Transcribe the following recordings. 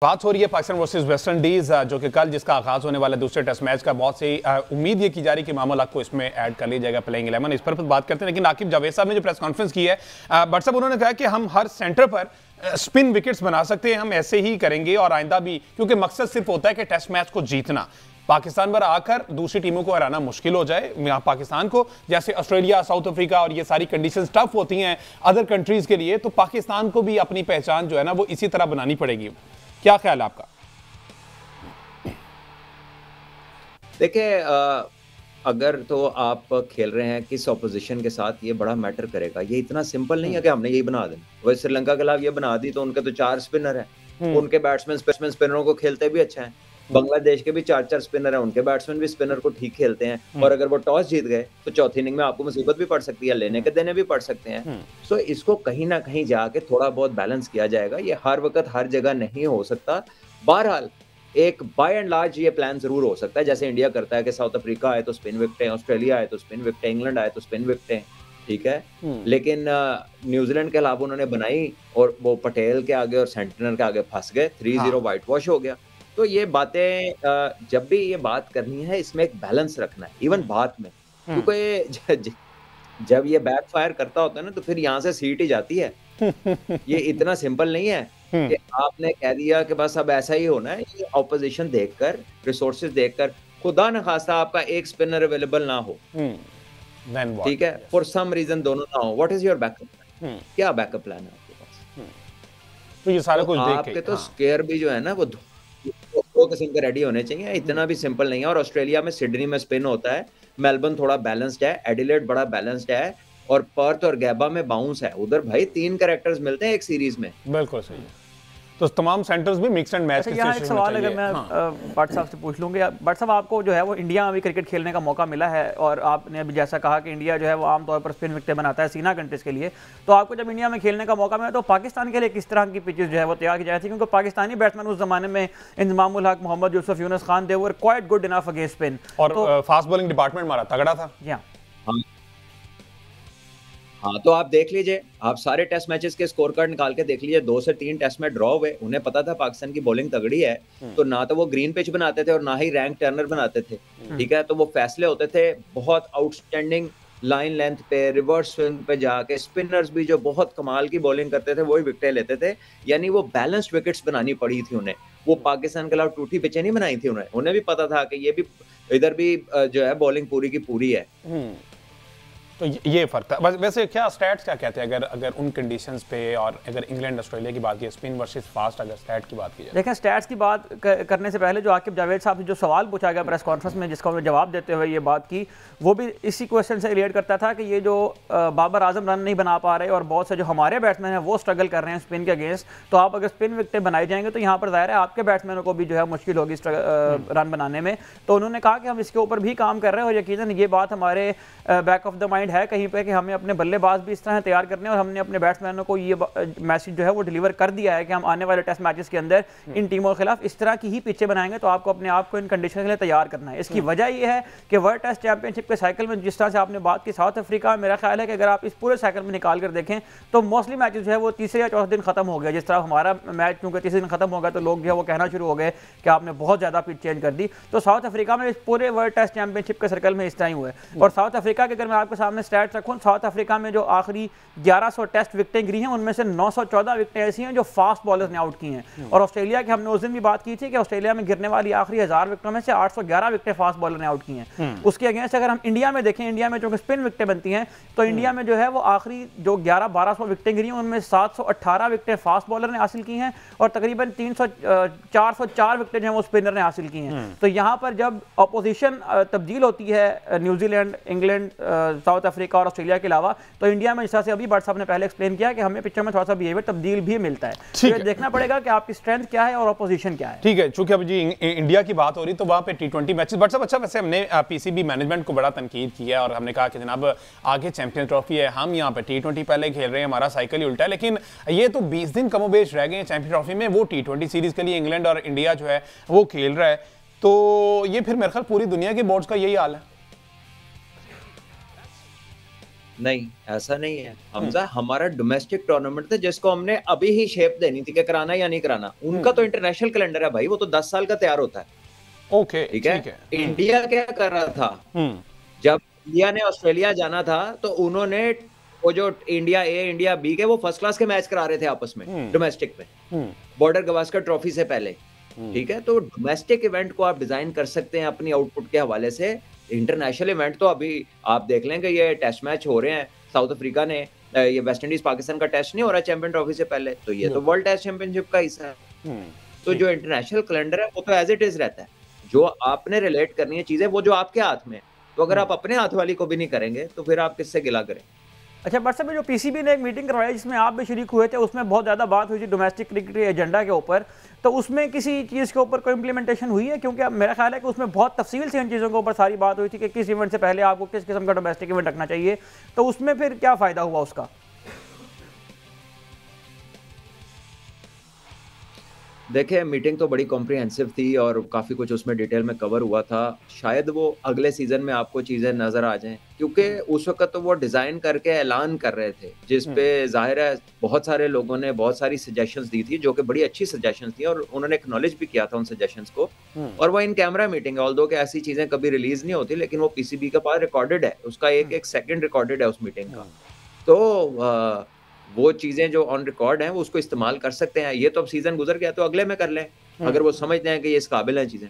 बात हो रही है पाकिस्तान वर्सेस वेस्ट इंडीज जो कि कल जिसका आगाज होने वाला दूसरे टेस्ट मैच का। बहुत सी उम्मीद ये की जा रही है कि मामूल हक को इसमें ऐड कर लिया जाएगा प्लेइंग 11। इस पर बात करते हैं, लेकिन आकिब जावेद साहब ने जो प्रेस कॉन्फ्रेंस की है बट साहब उन्होंने कहा कि हम हर सेंटर पर स्पिन विकेट्स बना सकते हैं, हम ऐसे ही करेंगे और आइंदा भी, क्योंकि मकसद सिर्फ होता है कि टेस्ट मैच को जीतना, पाकिस्तान पर आकर दूसरी टीमों को हराना मुश्किल हो जाए। यहाँ पाकिस्तान को जैसे ऑस्ट्रेलिया, साउथ अफ्रीका और ये सारी कंडीशंस टफ होती हैं अदर कंट्रीज के लिए, तो पाकिस्तान को भी अपनी पहचान जो है ना वो इसी तरह बनानी पड़ेगी। क्या ख्याल है आपका? देखिए, अगर तो आप खेल रहे हैं किस ऑपोजिशन के साथ, ये बड़ा मैटर करेगा। ये इतना सिंपल नहीं है कि हमने यही बना देना। वैसे श्रीलंका के खिलाफ ये बना दी तो उनके तो 4 स्पिनर हैं, उनके बैट्समैन स्पिनरों को खेलते भी अच्छा है। बांग्लादेश के भी 4-4 स्पिनर हैं, उनके बैट्समैन भी स्पिनर को ठीक खेलते हैं। और अगर वो टॉस जीत गए तो चौथी इनिंग में आपको मुसीबत भी पड़ सकती है, लेने के देने भी पड़ सकते हैं। सो इसको कहीं ना कहीं जाके थोड़ा बहुत बैलेंस किया जाएगा। ये हर वक्त हर जगह नहीं हो सकता। बहरहाल एक बाय एंड लार्ज ये प्लान जरूर हो सकता है, जैसे इंडिया करता है कि साउथ अफ्रीका आए तो स्पिन विकेटें, ऑस्ट्रेलिया आए तो स्पिन विकेटें, इंग्लैंड आए तो स्पिन विकेटें, ठीक है। लेकिन न्यूजीलैंड के अलावा उन्होंने बनाई और वो पटेल के आगे और सेंटनर के आगे फंस गए, 3-0 वाइट वॉश हो गया। तो ये बातें जब भी ये बात करनी है इसमें एक बैलेंस रखना है, इवन बात में, क्योंकि जब ये बैक फायर करता होता है ना तो फिर यहाँ से सीट ही जाती है। ये इतना सिंपल नहीं है कि आपने कह दिया कि बस अब ऐसा ही होना है। ये ऑपोजिशन देखकर, रिसोर्सेज देखकर, खुदा न खास्ता आपका एक स्पिनर अवेलेबल ना हो, ठीक है, फॉर सम रीजन दोनों ना हो, what is your backup plan? क्या बैकअप प्लान है आपके पास? तो ये सारा कुछ देख आपके तो स्केयर भी जो है ना वो दो किस्म के रेडी होने चाहिए। इतना भी सिंपल नहीं है। और ऑस्ट्रेलिया में सिडनी में स्पिन होता है, मेलबर्न थोड़ा बैलेंस्ड है, एडिलेड बड़ा बैलेंस्ड है, और पर्थ और गैबा में बाउंस है। उधर भाई 3 कैरेक्टर्स मिलते हैं एक सीरीज में। बिल्कुल सही है। तो तमाम सेंटर्स भी मिक्स एंड मैच। यहाँ एक सवाल अगर मैं भट्ट साहब से पूछ लूँगी। भट्ट साहब, आपको जो है वो इंडिया में भी क्रिकेट खेलने का मौका मिला है और आपने अभी जैसा कहा कि इंडिया जो है वो आमतौर पर स्पिन विकेटें बनाता है सीना कंट्रीज के लिए, तो आपको जब इंडिया में खेलने का मौका मिला तो पाकिस्तान के लिए किस तरह की पिचेस जो है वो तैयार की जाती थी? क्योंकि पाकिस्तानी बैट्समैन उस जमाने में Inzamamul Haq, Mohammad Yousuf, Younis Khan, they were quite good enough against spin, और फास्ट बॉलिंग डिपार्टमेंट हमारा तगड़ा था। हाँ, तो आप देख लीजिए, आप सारे टेस्ट मैचेस के स्कोर कार्ड निकाल के देख लीजिए। 2 से 3 टेस्ट में ड्रॉ हुए। उन्हें पता था पाकिस्तान की बॉलिंग तगड़ी है, तो ना तो वो ग्रीन पिच बनाते थे और ना ही रैंक टर्नर बनाते थे, ठीक है। तो वो फैसले होते थे बहुत आउटस्टैंडिंग लाइन लेंथ पे, रिवर्स स्विंग पे जाके। स्पिनर्स भी जो बहुत कमाल की बॉलिंग करते थे वही विकेटें लेते थे। यानी वो बैलेंस्ड विकेट्स बनानी पड़ी थी उन्हें। वो पाकिस्तान के अलावा टूटी पिचें नहीं बनाई थी उन्हें भी पता था कि ये भी इधर भी जो है बॉलिंग पूरी की पूरी है। तो ये फर्क था। वैसे क्या स्टैट्स क्या कहते हैं अगर उन कंडीशंस पे, और अगर इंग्लैंड ऑस्ट्रेलिया की बात की, स्पिन वर्सेस फास्ट, अगर स्टैट की बात की जाए? देखें, स्टैट्स की बात करने से पहले जो आकिब जावेद साहब से जो सवाल पूछा गया प्रेस कॉन्फ्रेंस में, जिसका उन्होंने जवाब देते हुए ये बात की, वो भी इसी क्वेश्चन से रिलेट करता था कि ये जो बाबर आजम रन नहीं बना पा रहे और बहुत से जो हमारे बैट्समैन हैं वो स्ट्रगल कर रहे हैं स्पिन के अगेंस्ट, तो आप अगर स्पिन विकेटें बनाई जाएंगे तो यहाँ पर जाहिर है आपके बैट्समैनों को भी जो है मुश्किल होगी रन बनाने में। तो उन्होंने कहा कि हम इसके ऊपर भी काम कर रहे हैं और यकीनन ये बात हमारे बैक ऑफ द माइंड है कहीं पे कि हमें अपने बल्लेबाज भी इस तरह तैयार करने, और हमने अपने बैट्समैनों को ये मैसेज जो है वो डिलीवर कर दिया है कि हम आने वाले टेस्ट मैचेस के अंदर इन टीमों के खिलाफ इस तरह की ही पिचें बनाएंगे। तो आपको अपने आप को इन कंडीशन के लिए तैयार करना है। इसकी वजह यह है कि वर्ल्ड टेस्ट चैंपियनशिप के साइकिल में जिस तरह से आपने बात की साउथ अफ्रीका, मेरा ख्याल है कि अगर आप इस पूरे साइकिल में निकाल कर देखें तो मोस्टली मैचेस जो है वो तीसरे या चौथे दिन खत्म हो गया। जिस तरह हमारा मैच क्योंकि तीसरे दिन खत्म हो गया तो लोग जो है वो कहना शुरू हो गए कि आपने बहुत ज्यादा पिच चेंज कर दी। तो साउथ अफ्रीका में इस पूरे वर्ल्ड टेस्ट चैंपियनशिप के सर्कल में इस टाइम हुआ है। और साउथ अफ्रीका के अगर मैं आपके सामने स्टैट्स रखूं, साउथ अफ्रीका में जो आखिरी 1100 टेस्ट विकेटें गिरी हैं उनमें से 914 विकेटें ऐसी हैं जो फास्ट बॉलर्स ने आउट की हैं। और ऑस्ट्रेलिया की हमने उस दिन भी बात की थी कि ऑस्ट्रेलिया में गिरने वाली आखिरी 1000 विकेटों में से 811 विकेटें फास्ट बॉलर ने आउट की हैं। उसके अगेंस्ट अगर हम इंडिया में देखें, इंडिया में जो स्पिन विकेटें बनती हैं तो इंडिया में जो है वो आखिरी जो 1100-1200 विकेटें गिरी हैं उनमें 718 विकेटें फास्ट बॉलर ने हासिल की हैं और तकरीबन 404 विकेटें जो है वो स्पिनर ने हासिल की हैं। तो यहाँ पर जब अपोजिशन तब्दील होती है न्यूजीलैंड, इंग्लैंड, साउथ अफ्रीका और ऑस्ट्रेलिया के अलावा, तो इंडिया में जैसा से अभी भट्ट साहब ने पहले एक्सप्लेन किया कि हमें पिक्चर में थोड़ा सा बिहेवियर तब्दील भी मिलता है। तो ये देखना पड़ेगा कि आपकी स्ट्रेंथ क्या है और अपोजिशन क्या है। ठीक है, चूंकि अब जी इंडिया की बात हो रही तो वहां पे T20 मैचेस। भट्ट साहब, अच्छा वैसे हमने पीसीबी मैनेजमेंट को बड़ा तनकीद किया और हमने कहा कि जनाब आगे चैंपियन ट्रॉफी है, हम यहाँ पे T20 पहले खेल रहे हैं, हमारा साइकिल ही उल्टा है। लेकिन ये तो 20 दिन कमोबेश रह गए हैं चैंपियन ट्रॉफी में, वो T20 सीरीज के लिए इंग्लैंड और इंडिया जो है वो खेल रहा है। तो ये फिर मेरे ख्याल पूरी दुनिया के बोर्ड्स का यही हाल है। नहीं, ऐसा नहीं है हमजा। हमारा डोमेस्टिक टूर्नामेंट था जिसको हमने अभी ही शेप देनी थी कि कराना या नहीं कराना। उनका तो इंटरनेशनल कैलेंडर है भाई, वो तो 10 साल का तैयार होता है। ओके, ठीक है। इंडिया क्या कर रहा था, जब इंडिया ने ऑस्ट्रेलिया जाना था तो उन्होंने वो जो इंडिया ए इंडिया बी के वो फर्स्ट क्लास के मैच करा रहे थे आपस में डोमेस्टिक में, बॉर्डर गवास्कर ट्रॉफी से पहले। ठीक है, तो डोमेस्टिक इवेंट को आप डिजाइन कर सकते हैं अपनी आउटपुट के हवाले से। इंटरनेशनल इवेंट तो अभी आप देख लें कि ये टेस्ट मैच हो रहे हैं। साउथ अफ्रीका ने ये वेस्ट इंडीज पाकिस्तान का टेस्ट नहीं हो रहा चैंपियन ट्रॉफी से पहले, तो ये तो वर्ल्ड टेस्ट चैंपियनशिप का हिस्सा है। तो जो इंटरनेशनल कैलेंडर है वो तो एज इट इज रहता है। जो आपने रिलेट करनी है चीजें वो जो आपके हाथ में, तो अगर आप अपने हाथ वाली को भी नहीं करेंगे तो फिर आप किससे गिला करें। अच्छा बट साहब, जो पीसीबी ने एक मीटिंग करवाई जिसमें आप भी शरीक हुए थे, उसमें बहुत ज़्यादा बात हुई थी डोमेस्टिक क्रिकेट एजेंडा के ऊपर, तो उसमें किसी चीज़ के ऊपर कोई इंप्लीमेंटेशन हुई है? क्योंकि मेरा ख्याल है कि उसमें बहुत तफसील से इन चीज़ों के ऊपर सारी बात हुई थी कि किस इवेंट से पहले आपको किस किस्म का डोमेस्टिक इवेंट रखना चाहिए, तो उसमें फिर क्या फ़ायदा हुआ उसका? देखिए, मीटिंग तो बड़ी कॉम्प्रिहेंसिव थी और काफ़ी कुछ उसमें डिटेल में कवर हुआ था। शायद वो अगले सीज़न में आपको चीज़ें नज़र आ जाएँ, क्योंकि उस वक़्त तो वो डिज़ाइन करके ऐलान कर रहे थे, जिस पे ज़ाहिर है बहुत सारे लोगों ने बहुत सारी सजेशंस दी थी, जो कि बड़ी अच्छी सजेशंस थी और उन्होंने एक्नॉलेज भी किया था उन सजेशंस को। और वो इन कैमरा मीटिंग है, ऑल्दो कि ऐसी चीज़ें कभी रिलीज़ नहीं होती, लेकिन वो पीसीबी के पास रिकॉर्डेड है, उसका एक-एक सेकंड रिकॉर्डेड है उस मीटिंग का। तो वो चीजें जो ऑन रिकॉर्ड हैं वो उसको इस्तेमाल कर सकते हैं। ये तो अब सीजन गुजर गया तो अगले में कर लें, अगर वो समझते हैं कि ये इस काबिल हैं चीजें।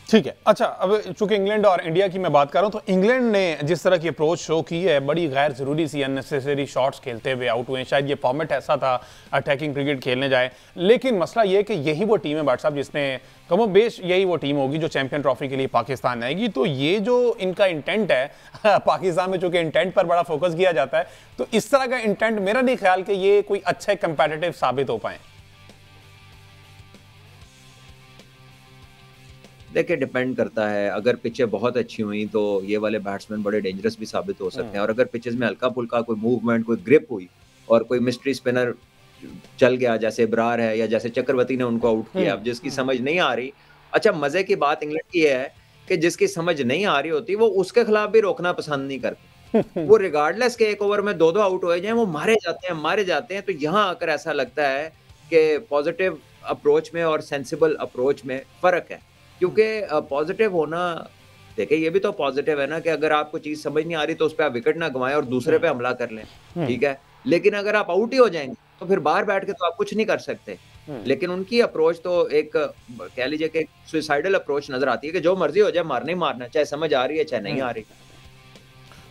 ठीक है। अच्छा, अब चूंकि इंग्लैंड और इंडिया की मैं बात कर रहा हूं, तो इंग्लैंड ने जिस तरह की अप्रोच शो की है, बड़ी गैर जरूरी सी अननेसेसरी शॉट्स खेलते हुए आउट हुए। शायद ये फॉर्मेट ऐसा था अटैकिंग क्रिकेट खेलने जाए, लेकिन मसला ये कि यही वो टीम है भाट साहब जिसने कमो बेश यही वो टीम होगी जो चैंपियन ट्रॉफी के लिए पाकिस्तान आएगी। तो ये जो इनका इंटेंट है पाकिस्तान में, चूंकि इंटेंट पर बड़ा फोकस किया जाता है, तो इस तरह का इंटेंट मेरा नहीं ख्याल कि ये कोई अच्छे कंपेटिटिव साबित हो पाए। देखिए, डिपेंड करता है। अगर पिचें बहुत अच्छी हुई तो ये वाले बैट्समैन बड़े डेंजरस भी साबित हो सकते हैं, और अगर पिचेस में हल्का फुल्का कोई मूवमेंट, कोई ग्रिप हुई और कोई मिस्ट्री स्पिनर चल गया, जैसे इब्रार है या जैसे चक्रवर्ती ने उनको आउट किया, अब जिसकी समझ नहीं आ रही। अच्छा, मजे की बात इंग्लैंड की है कि जिसकी समझ नहीं आ रही होती वो उसके खिलाफ भी रोकना पसंद नहीं करते। वो रिगार्डलेस के एक ओवर में 2-2 आउट हो जाए, वो मारे जाते हैं। तो यहाँ आकर ऐसा लगता है कि पॉजिटिव अप्रोच में और सेंसिबल अप्रोच में फर्क है। क्योंकि पॉजिटिव होना, देखिए ये भी तो पॉजिटिव है ना कि अगर आपको चीज समझ नहीं आ रही तो उस पर आप विकेट ना गंवाएं और दूसरे पे हमला कर लें, ठीक है। लेकिन अगर आप आउट ही हो जाएंगे तो फिर बाहर बैठ के तो आप कुछ नहीं कर सकते। लेकिन उनकी अप्रोच तो एक कह लीजिए कि सुसाइडल अप्रोच नजर आती है कि जो मर्जी हो जाए, मारना ही मारना, चाहे समझ आ रही है चाहे नहीं आ रही।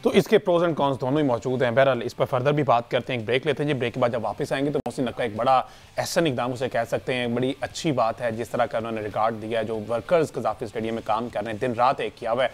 तो इसके प्रोज एंड कॉन्स दोनों ही मौजूद हैं। बहरहाल इस पर फर्दर भी बात करते हैं, एक ब्रेक लेते हैं जी। ब्रेक के बाद जब वापस आएंगे तो मोहसिन नकवी एक बड़ा एहसन इकदाम उसे कह सकते हैं, बड़ी अच्छी बात है जिस तरह का उन्होंने रिकॉर्ड दिया है। जो वर्कर्स कज़ाफ़ी स्टेडियम में काम कर रहे हैं, दिन रात एक किया हुआ है,